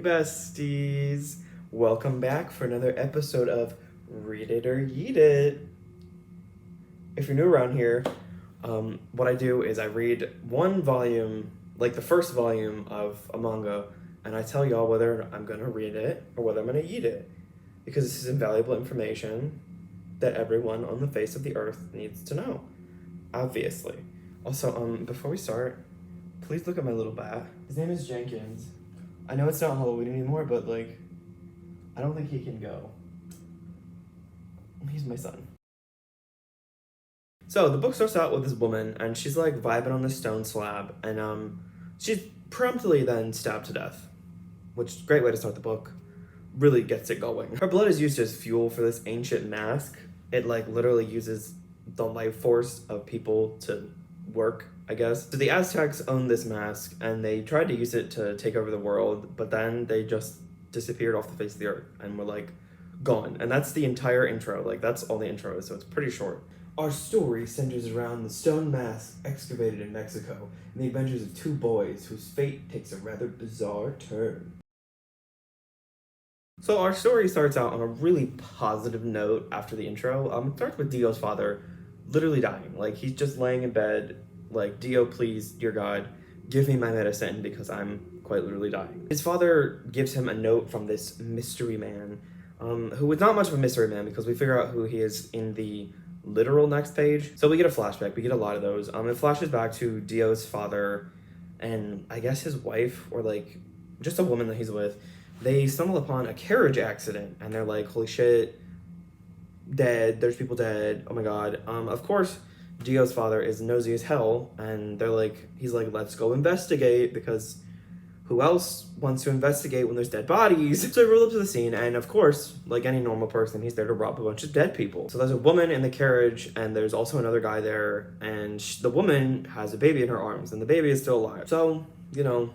besties. Welcome back for another episode of Read It or Yeet It. If you're new around here, what I do is I read one volume, like the first volume of a manga, and I tell y'all whether I'm going to read it or whether I'm going to eat it. Because this is invaluable information that everyone on the face of the earth needs to know. Obviously. Also, before we start, please look at my little bat. His name is Jenkins. I know it's not Halloween anymore, but like, I don't think he can go. He's my son. So the book starts out with this woman, and she's like vibing on this stone slab, and she's promptly then stabbed to death, which is a great way to start the book. Really gets it going. Her blood is used as fuel for this ancient mask. It like literally uses the life force of people to work, I guess. So the Aztecs owned this mask, and they tried to use it to take over the world, but then they just disappeared off the face of the earth and were like gone. And that's the entire intro. Like that's all the intro is, so it's pretty short. Our story centers around the stone mask excavated in Mexico and the adventures of two boys whose fate takes a rather bizarre turn. So our story starts out on a really positive note after the intro. It starts with Dio's father literally dying. Like, he's just laying in bed, like, Dio, please, dear God, give me my medicine because I'm quite literally dying. His father gives him a note from this mystery man, who is not much of a mystery man because we figure out who he is in the literal next page. So we get a flashback. We get a lot of those. It flashes back to Dio's father and I guess his wife, or like just a woman that he's with. They stumble upon a carriage accident, and they're like, holy shit, dead, there's people dead, oh my god. Of course, Dio's father is nosy as hell, and they're like, he's like, let's go investigate, because who else wants to investigate when there's dead bodies? So they roll up to the scene, and of course, like any normal person, he's there to rob a bunch of dead people. So there's a woman in the carriage, and there's also another guy there, and the woman has a baby in her arms, and the baby is still alive. So, you know,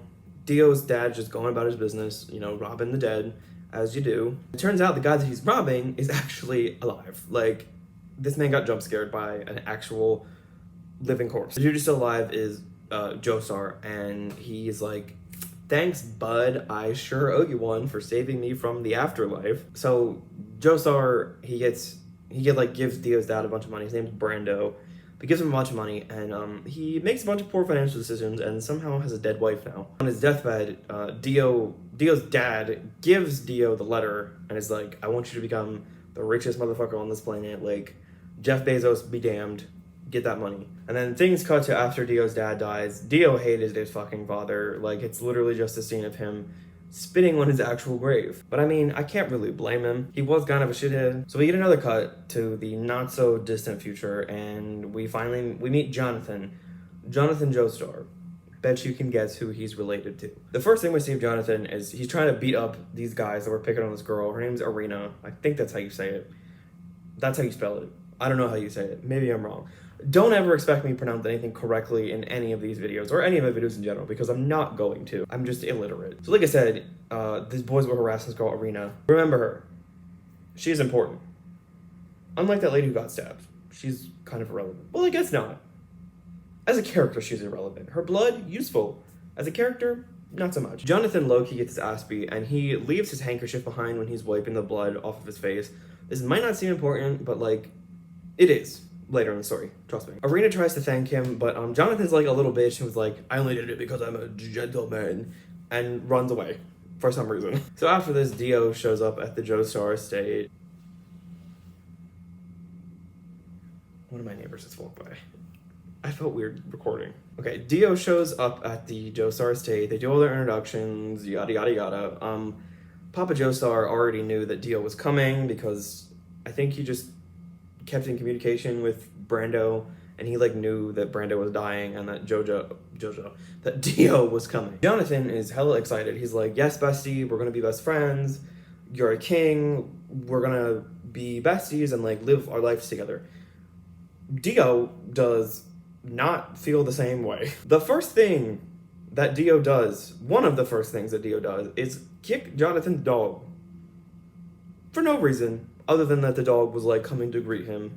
Dio's dad's just going about his business, you know, robbing the dead, as you do. It turns out the guy that he's robbing is actually alive. Like, this man got jump scared by an actual living corpse. The dude who's still alive is Josar, and he's like, thanks, bud, I sure owe you one for saving me from the afterlife. So Josar, he gives Dio's dad a bunch of money. His name's Brando. He gives him a bunch of money, and he makes a bunch of poor financial decisions and somehow has a dead wife now. On his deathbed, Dio's dad gives Dio the letter and is like, I want you to become the richest motherfucker on this planet. Like, Jeff Bezos, be damned. Get that money. And then things cut to after Dio's dad dies. Dio hated his fucking father. Like, it's literally just a scene of him spitting on his actual grave. But I mean, I can't really blame him. He was kind of a shithead. So we get another cut to the not so distant future, and we meet Jonathan Joestar. Bet you can guess who he's related to. The first thing we see of Jonathan is he's trying to beat up these guys that were picking on this girl. Her name's Arena. I think that's how you say it. That's how you spell it. I don't know how you say it. Maybe I'm wrong. Don't ever expect me to pronounce anything correctly in any of these videos, or any of my videos in general, because I'm not going to. I'm just illiterate. So like I said, these boys were harassing this girl, Arena. Remember her. She is important. Unlike that lady who got stabbed. She's kind of irrelevant. Well, I guess not. As a character, she's irrelevant. Her blood, useful. As a character, not so much. Jonathan low-key gets his ass beat, and he leaves his handkerchief behind when he's wiping the blood off of his face. This might not seem important, but like, it is. Later in the story, trust me. Arena tries to thank him, but Jonathan's like a little bitch and was like, I only did it because I'm a gentleman, and runs away for some reason. So after this, Dio shows up at the Joestar estate. One of my neighbors just walked by. I felt weird recording. Okay, Dio shows up at the Joestar estate. They do all their introductions, yada yada yada. Papa Joestar already knew that Dio was coming because I think he just kept in communication with Brando, and he like knew that Brando was dying and that that Dio was coming. Jonathan is hella excited. He's like, yes, bestie, we're gonna be best friends. You're a king. We're gonna be besties and like live our lives together. Dio does not feel the same way. The first thing that Dio does, one of the first things that Dio does, is kick Jonathan's dog. For no reason. Other than that the dog was like coming to greet him.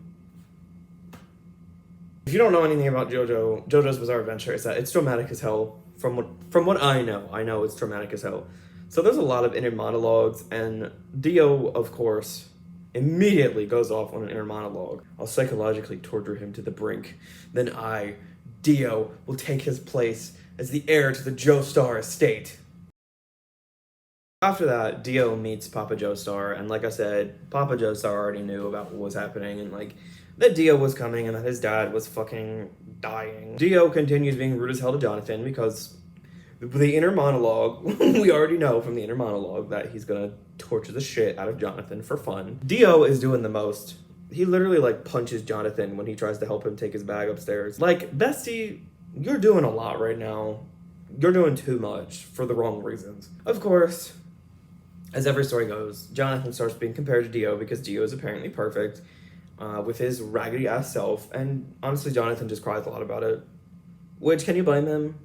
If you don't know anything about Jojo's Bizarre Adventure, it's that it's dramatic as hell. From what I know it's dramatic as hell. So there's a lot of inner monologues, and Dio, of course, immediately goes off on an inner monologue. I'll psychologically torture him to the brink. Then I, Dio, will take his place as the heir to the Joestar estate. After that, Dio meets Papa Joestar, and like I said, Papa Joestar already knew about what was happening, and like, that Dio was coming and that his dad was fucking dying. Dio continues being rude as hell to Jonathan because the inner monologue, we already know from the inner monologue that he's gonna torture the shit out of Jonathan for fun. Dio is doing the most. He literally like punches Jonathan when he tries to help him take his bag upstairs. Like, bestie, you're doing a lot right now. You're doing too much for the wrong reasons. Of course, as every story goes, Jonathan starts being compared to Dio because Dio is apparently perfect with his raggedy ass self. And honestly, Jonathan just cries a lot about it. Which, can you blame him?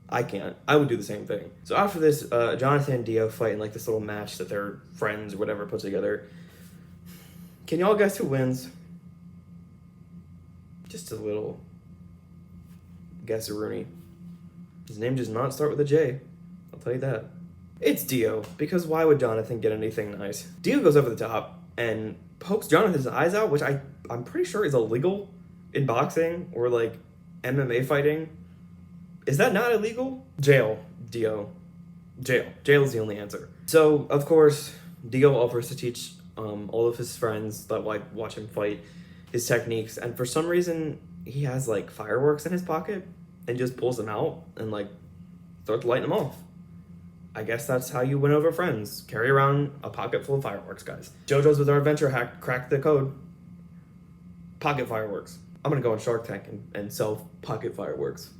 I can't. I would do the same thing. So after this, Jonathan and Dio fight in like this little match that their friends or whatever put together. Can y'all guess who wins? Just a little guess-a-rooney. His name does not start with a J. I'll tell you that. It's Dio, because why would Jonathan get anything nice? Dio goes over the top and pokes Jonathan's eyes out, which I'm pretty sure is illegal in boxing or like MMA fighting. Is that not illegal? Jail, Dio. Jail. Jail is the only answer. So, of course, Dio offers to teach all of his friends that like watch him fight his techniques, and for some reason, he has like fireworks in his pocket and just pulls them out and like starts lighting them off. I guess that's how you win over friends. Carry around a pocket full of fireworks, guys. Jojo's Bizarre Adventure hack cracked the code. Pocket fireworks. I'm gonna go on Shark Tank and sell pocket fireworks.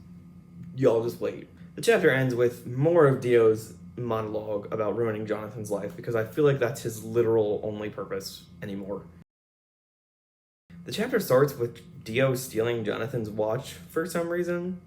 Y'all just wait. The chapter ends with more of Dio's monologue about ruining Jonathan's life because I feel like that's his literal only purpose anymore. The chapter starts with Dio stealing Jonathan's watch for some reason.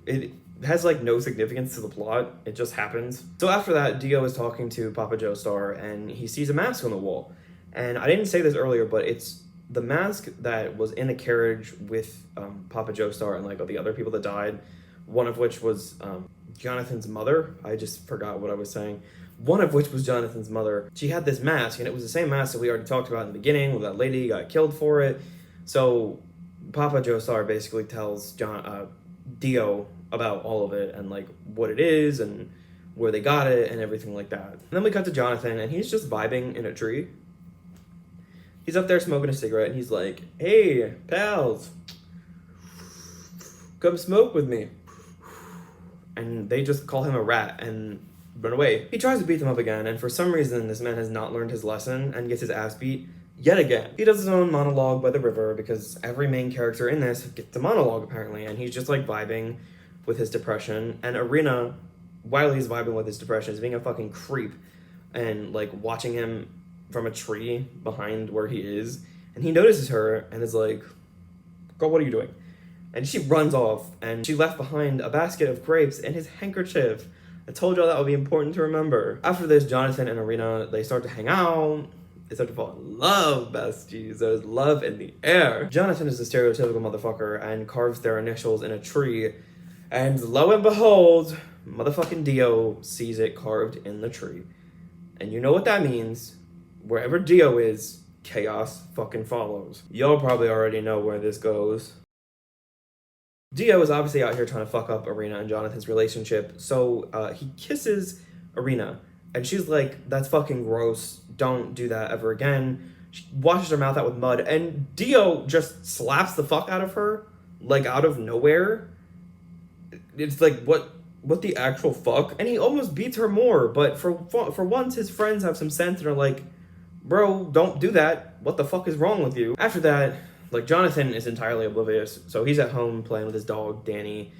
It has like no significance to the plot. It just happens. So after that, Dio is talking to Papa Joestar and he sees a mask on the wall. And I didn't say this earlier, but it's the mask that was in a carriage with Papa Joestar and like the other people that died. One of which was Jonathan's mother. I just forgot what I was saying. One of which was Jonathan's mother. She had this mask, and it was the same mask that we already talked about in the beginning, where that lady got killed for it. So Papa Joestar basically tells Dio about all of it, and like what it is, and where they got it, and everything like that. And then we cut to Jonathan, and he's just vibing in a tree. He's up there smoking a cigarette, and he's like, "Hey, pals, come smoke with me." And they just call him a rat and run away. He tries to beat them up again, and for some reason, this man has not learned his lesson and gets his ass beat yet again. He does his own monologue by the river because every main character in this gets a monologue apparently, and he's just like vibing with his depression. And Irina, while he's vibing with his depression, is being a fucking creep and like watching him from a tree behind where he is. And he notices her and is like, "Girl, what are you doing?" And she runs off, and she left behind a basket of grapes and his handkerchief. I told y'all that would be important to remember. After this, Jonathan and Irina, they start to hang out. They start to fall in love, besties. There's love in the air. Jonathan is a stereotypical motherfucker and carves their initials in a tree. And lo and behold, motherfucking Dio sees it carved in the tree. And you know what that means. Wherever Dio is, chaos fucking follows. Y'all probably already know where this goes. Dio is obviously out here trying to fuck up Irina and Jonathan's relationship, so he kisses Irina, and she's like, "That's fucking gross, don't do that ever again." She washes her mouth out with mud, and Dio just slaps the fuck out of her, like out of nowhere. It's like, what the actual fuck? And he almost beats her more, but for once his friends have some sense and are like, "Bro, don't do that, what the fuck is wrong with you?" After that, like, Jonathan is entirely oblivious, so he's at home playing with his dog, Danny.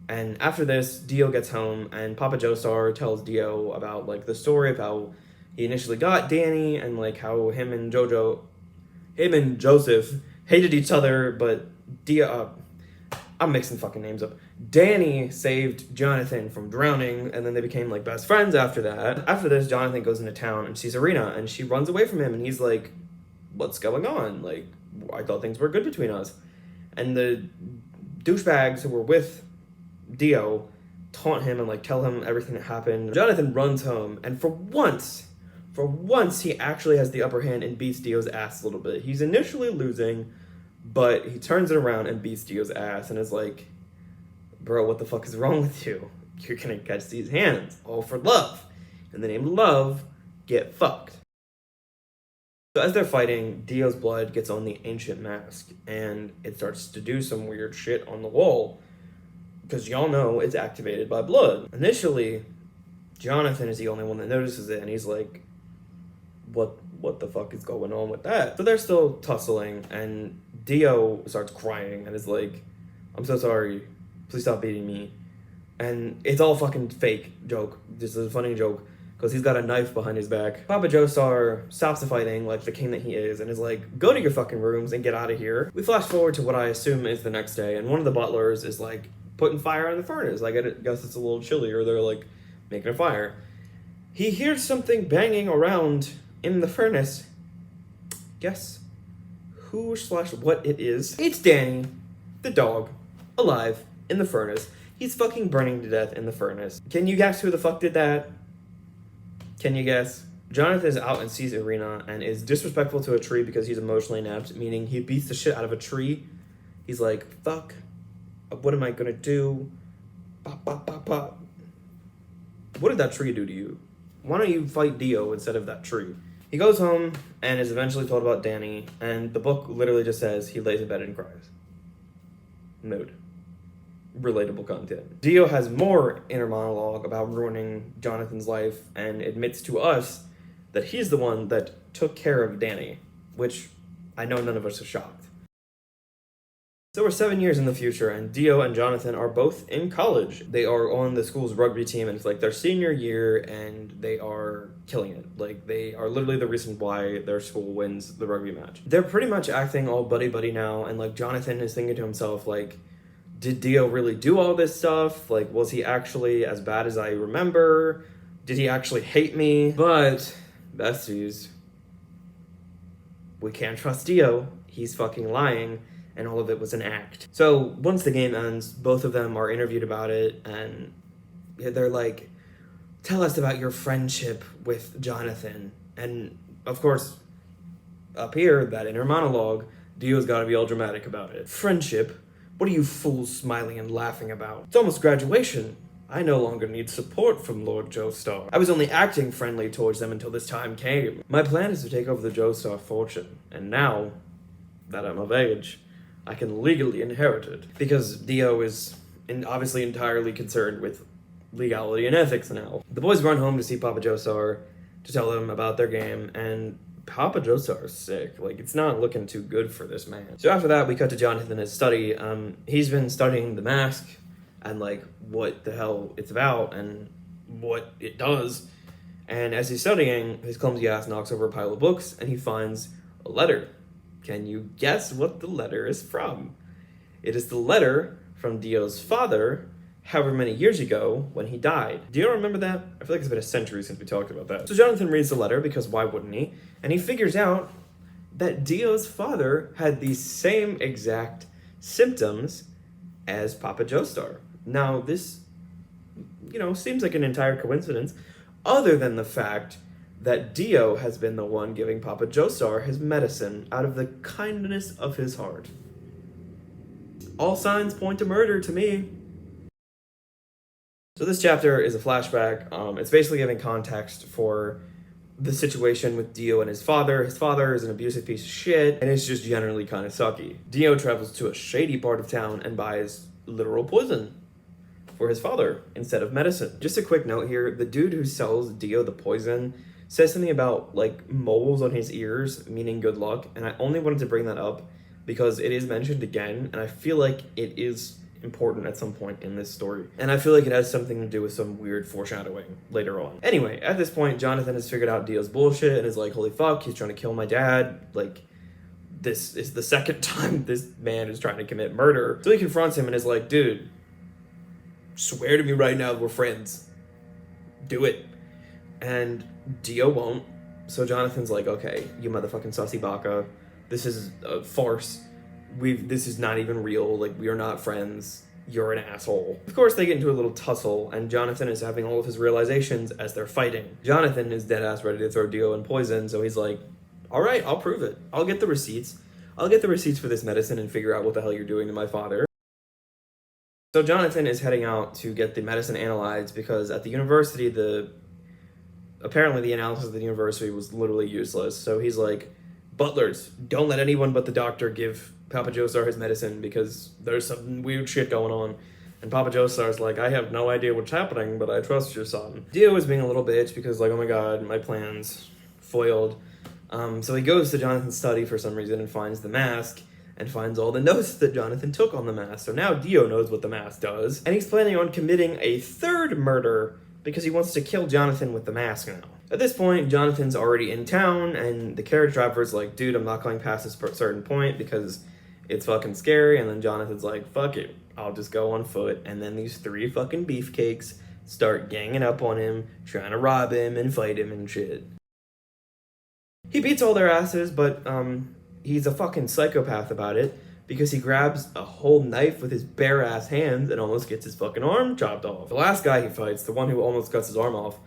And after this, Dio gets home, and Papa Joestar tells Dio about, like, the story of how he initially got Danny, and, like, how him and Joseph hated each other, but Dio, I'm mixing fucking names up. Danny saved Jonathan from drowning, and then they became, like, best friends after that. After this, Jonathan goes into town and sees Irina, and she runs away from him, and he's like, "What's going on? Like, I thought things were good between us." And the douchebags who were with Dio taunt him and like tell him everything that happened. Jonathan runs home, and for once, he actually has the upper hand and beats Dio's ass a little bit. He's initially losing, but he turns it around and beats Dio's ass and is like, bro, what the fuck is wrong with you? You're gonna catch these hands, all for love. In the name of love, get fucked. So as they're fighting, Dio's blood gets on the ancient mask, and it starts to do some weird shit on the wall, because y'all know it's activated by blood. Initially, Jonathan is the only one that notices it, and he's like, what the fuck is going on with that? So they're still tussling, and Dio starts crying and is like, I'm so sorry, please stop beating me. And it's all fucking fake joke. This is a funny joke, because he's got a knife behind his back. Papa Joestar stops the fighting like the king that he is and is like, go to your fucking rooms and get out of here. We flash forward to what I assume is the next day, and one of the butlers is like putting fire in the furnace. Like, I guess it's a little chilly, or they're like making a fire. He hears something banging around in the furnace. Guess who/what it is? It's Danny, the dog, alive in the furnace. He's fucking burning to death in the furnace. Can you guess who the fuck did that? Can you guess? Jonathan is out and sees Irina and is disrespectful to a tree because he's emotionally inept, meaning he beats the shit out of a tree. He's like, fuck, what am I gonna do? Pop, pop, pop, pop. What did that tree do to you? Why don't you fight Dio instead of that tree? He goes home and is eventually told about Danny, and the book literally just says he lays in bed and cries. Mood. Relatable content. Dio has more inner monologue about ruining Jonathan's life and admits to us that he's the one that took care of Danny, which I know none of us are shocked. So we're 7 years in the future, and Dio and Jonathan are both in college. They are on the school's rugby team, and it's like their senior year, and they are killing it. Like, they are literally the reason why their school wins the rugby match. They're pretty much acting all buddy-buddy now, and like Jonathan is thinking to himself, like, did Dio really do all this stuff? Like, was he actually as bad as I remember? Did he actually hate me? But, besties, we can't trust Dio. He's fucking lying, and all of it was an act. So, once the game ends, both of them are interviewed about it, and they're like, tell us about your friendship with Jonathan. And, of course, up here, that inner monologue, Dio's gotta be all dramatic about it. Friendship? What are you fools smiling and laughing about? It's almost graduation. I no longer need support from Lord Joestar. I was only acting friendly towards them until this time came. My plan is to take over the Joestar fortune, and now that I'm of age, I can legally inherit it. Because Dio is obviously entirely concerned with legality and ethics now. The boys run home to see Papa Joestar to tell him about their game, and Papa Joestar is sick. Like, it's not looking too good for this man. So after that, we cut to Jonathan in his study. He's been studying the mask and, like, what the hell it's about and what it does. And as he's studying, his clumsy ass knocks over a pile of books, and he finds a letter. Can you guess what the letter is from? It is the letter from Dio's father, however many years ago, when he died. Do you remember that? I feel like it's been a century since we talked about that. So Jonathan reads the letter, because why wouldn't he? And he figures out that Dio's father had the same exact symptoms as Papa Joestar. Now, this, seems like an entire coincidence, other than the fact that Dio has been the one giving Papa Joestar his medicine out of the kindness of his heart. All signs point to murder to me. So this chapter is a flashback. It's basically giving context for the situation with Dio and his father. His father is an abusive piece of shit, and it's just generally kind of sucky. Dio travels to a shady part of town and buys literal poison for his father instead of medicine. Just a quick note here, the dude who sells Dio the poison says something about, like, moles on his ears, meaning good luck, and I only wanted to bring that up because it is mentioned again, and I feel like it is important at some point in this story. And I feel like it has something to do with some weird foreshadowing later on. Anyway, at this point, Jonathan has figured out Dio's bullshit and is like, holy fuck, he's trying to kill my dad. Like, this is the second time this man is trying to commit murder. So he confronts him and is like, dude, swear to me right now we're friends. Do it. And Dio won't. So Jonathan's like, okay, you motherfucking sussy baka. This is a farce. This is not even real. Like, we are not friends. you're an asshole. Of course, they get into a little tussle, and Jonathan is having all of his realizations as they're fighting. Jonathan is dead ass ready to throw Dio in poison, so he's like, all right, I'll prove it. I'll get the receipts. I'll get the receipts for this medicine and figure out what the hell you're doing to my father. So Jonathan is heading out to get the medicine analyzed because at the university, apparently the analysis of the university was literally useless. So he's like, butlers, don't let anyone but the doctor give Papa Joestar his medicine because there's some weird shit going on. And Papa Joestar's like, I have no idea what's happening, but I trust your son. Dio is being a little bitch because like, oh my god, my plans foiled. So he goes to Jonathan's study for some reason and finds the mask and finds all the notes that Jonathan took on the mask. So now Dio knows what the mask does, and he's planning on committing a third murder because he wants to kill Jonathan with the mask now. At this point, Jonathan's already in town, and the carriage driver's like, dude, I'm not going past this certain point because it's fucking scary. And then Jonathan's like, fuck it, I'll just go on foot. And then these 3 fucking beefcakes start ganging up on him, trying to rob him and fight him and shit. He beats all their asses, but he's a fucking psychopath about it because he grabs a whole knife with his bare ass hands and almost gets his fucking arm chopped off. The last guy he fights, the one who almost cuts his arm off,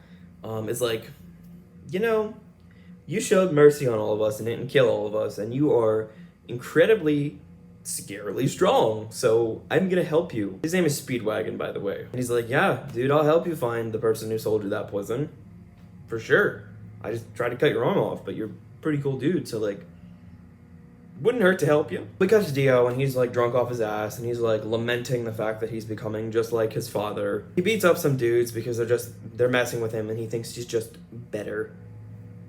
is like, you know, you showed mercy on all of us and didn't kill all of us, and you are incredibly, scarily strong, so I'm gonna help you. His name is Speedwagon, by the way. And he's like, yeah, dude, I'll help you find the person who sold you that poison. For sure. I just tried to cut your arm off, but you're a pretty cool dude, so like, wouldn't hurt to help you. We cut to Dio, and he's like drunk off his ass, and he's like lamenting the fact that he's becoming just like his father. He beats up some dudes because they're messing with him, and he thinks he's just better.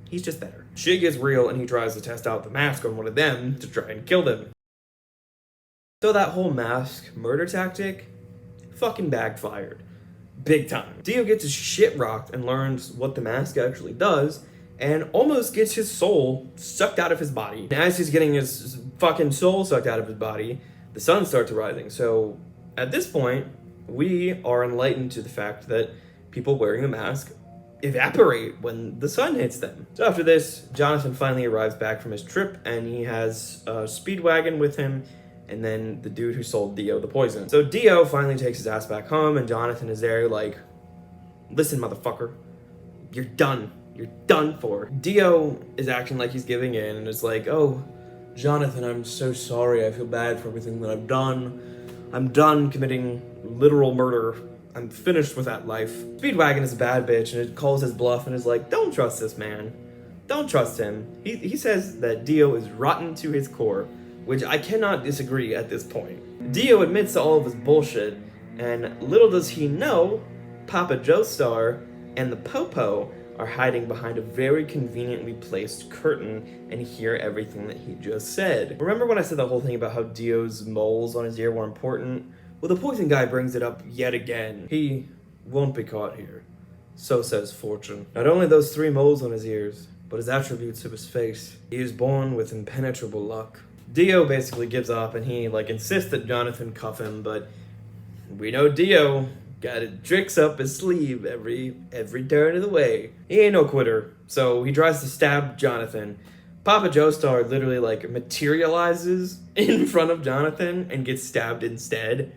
He's just better. Shit gets real, and he tries to test out the mask on one of them to try and kill them. So that whole mask murder tactic fucking backfired. Big time. Dio gets his shit rocked and learns what the mask actually does, and almost gets his soul sucked out of his body. And as he's getting his fucking soul sucked out of his body, the sun starts rising. So at this point, we are enlightened to the fact that people wearing the mask evaporate when the sun hits them. So after this, Jonathan finally arrives back from his trip, and he has a Speedwagon with him, and then the dude who sold Dio the poison. So Dio finally takes his ass back home, and Jonathan is there like, listen, motherfucker, you're done. You're done for. Dio is acting like he's giving in, and is like, oh, Jonathan, I'm so sorry. I feel bad for everything that I've done. I'm done committing literal murder. I'm finished with that life. Speedwagon is a bad bitch, and it calls his bluff and is like, don't trust this man. Don't trust him. He says that Dio is rotten to his core, which I cannot disagree at this point. Dio admits to all of his bullshit, and little does he know, Papa Joestar and the Popo are hiding behind a very conveniently placed curtain and hear everything that he just said. Remember when I said the whole thing about how Dio's moles on his ear were important? Well, the poison guy brings it up yet again. He won't be caught here. So says fortune. Not only those 3 moles on his ears, but his attributes of his face. He is born with impenetrable luck. Dio basically gives up, and he insists that Jonathan cuff him, but we know Dio got tricks up his sleeve every turn of the way. He ain't no quitter, so he tries to stab Jonathan. Papa Joestar literally materializes in front of Jonathan and gets stabbed instead.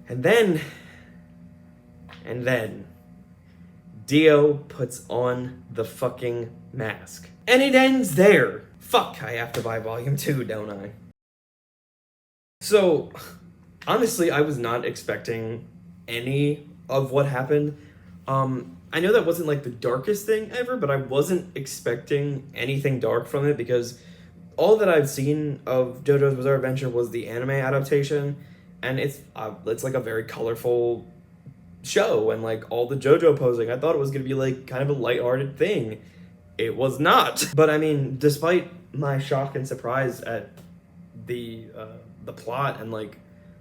And then Dio puts on the fucking mask. And it ends there. Fuck, I have to buy volume 2, don't I? So, honestly, I was not expecting any of what happened. I know that wasn't the darkest thing ever, but I wasn't expecting anything dark from it because all that I've seen of JoJo's Bizarre Adventure was the anime adaptation, and it's a very colorful show, and all the JoJo posing, I thought it was gonna be kind of a lighthearted thing. It was not. But I mean, despite my shock and surprise at the plot and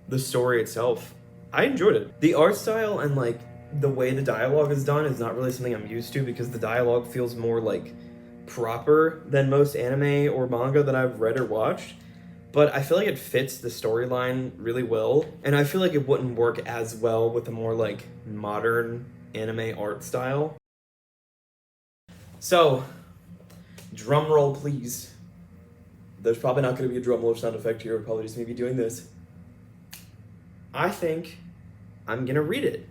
the story itself, I enjoyed it. The art style and the way the dialogue is done is not really something I'm used to because the dialogue feels more proper than most anime or manga that I've read or watched. But I feel like it fits the storyline really well, and I feel like it wouldn't work as well with a more modern anime art style. So, drum roll please. There's probably not going to be a drum roll sound effect here, probably just maybe doing this. I think I'm gonna read it.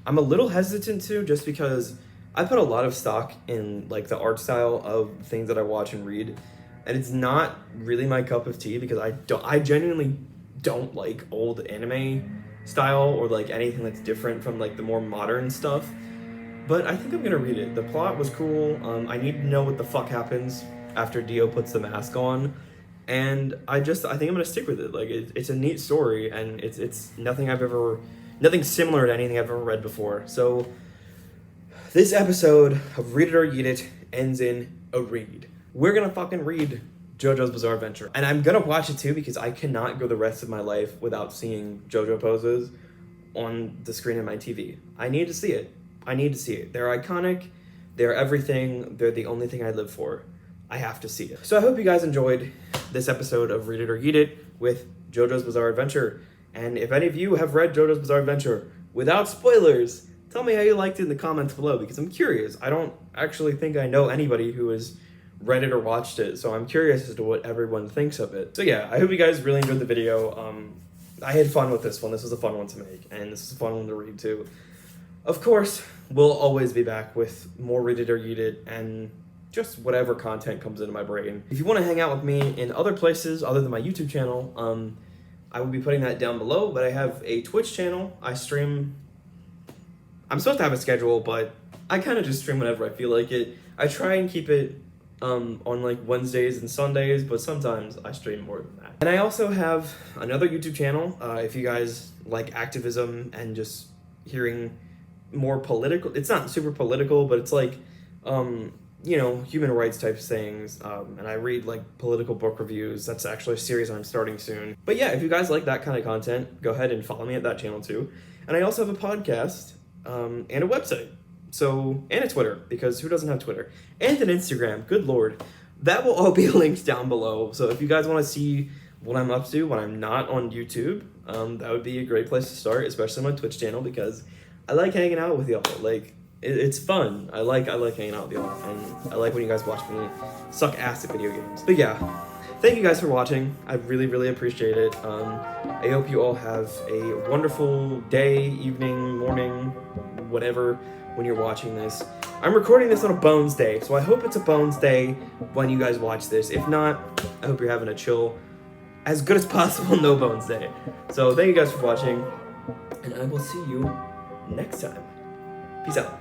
I'm a little hesitant to, just because I put a lot of stock in like the art style of things that I watch and read, and it's not really my cup of tea because I genuinely don't like old anime style or like anything that's different from like the more modern stuff. But I think I'm gonna read it. The plot was cool. I need to know what the fuck happens after Dio puts the mask on, and I think I'm gonna stick with it. Like it's a neat story, and it's nothing similar to anything I've ever read before. So this episode of Read It or Yeet It ends in a read. We're gonna fucking read JoJo's Bizarre Adventure, and I'm gonna watch it too because I cannot go the rest of my life without seeing JoJo poses on the screen of my TV. I need to see it. They're iconic. They're everything. They're the only thing I live for. I have to see it. So I hope you guys enjoyed this episode of Read It or Yeet It with JoJo's Bizarre Adventure. And if any of you have read JoJo's Bizarre Adventure without spoilers, tell me how you liked it in the comments below because I'm curious. I don't actually think I know anybody who has read it or watched it, so I'm curious as to what everyone thinks of it. So yeah, I hope you guys really enjoyed the video. I had fun with this one. This was a fun one to make, and this is a fun one to read too. Of course, we'll always be back with more Read It or Yeet It and just whatever content comes into my brain. If you want to hang out with me in other places other than my YouTube channel, I will be putting that down below, but I have a Twitch channel. I stream. I'm supposed to have a schedule, but I kind of just stream whenever I feel like it. I try and keep it on like Wednesdays and Sundays, but sometimes I stream more than that. And I also have another YouTube channel. If you guys like activism and just hearing more political, it's not super political, but it's like human rights type things, and I read like political book reviews. That's actually a series I'm starting soon. But yeah, if you guys like that kind of content, go ahead and follow me at that channel too. And I also have a podcast and a website, and a Twitter, because who doesn't have Twitter, and an Instagram. Good lord, that will all be linked down below. So if you guys want to see what I'm up to when I'm not on YouTube, that would be a great place to start, especially my Twitch channel, because I like hanging out with y'all. Like, it's fun. I like hanging out with y'all, and I like when you guys watch me suck ass at video games. But yeah, thank you guys for watching. I really, really appreciate it. I hope you all have a wonderful day, evening, morning, whatever, when you're watching this. I'm recording this on a Bones Day, so I hope it's a Bones Day when you guys watch this. If not, I hope you're having a chill, as good as possible, no Bones Day. So thank you guys for watching, and I will see you next time. Peace out.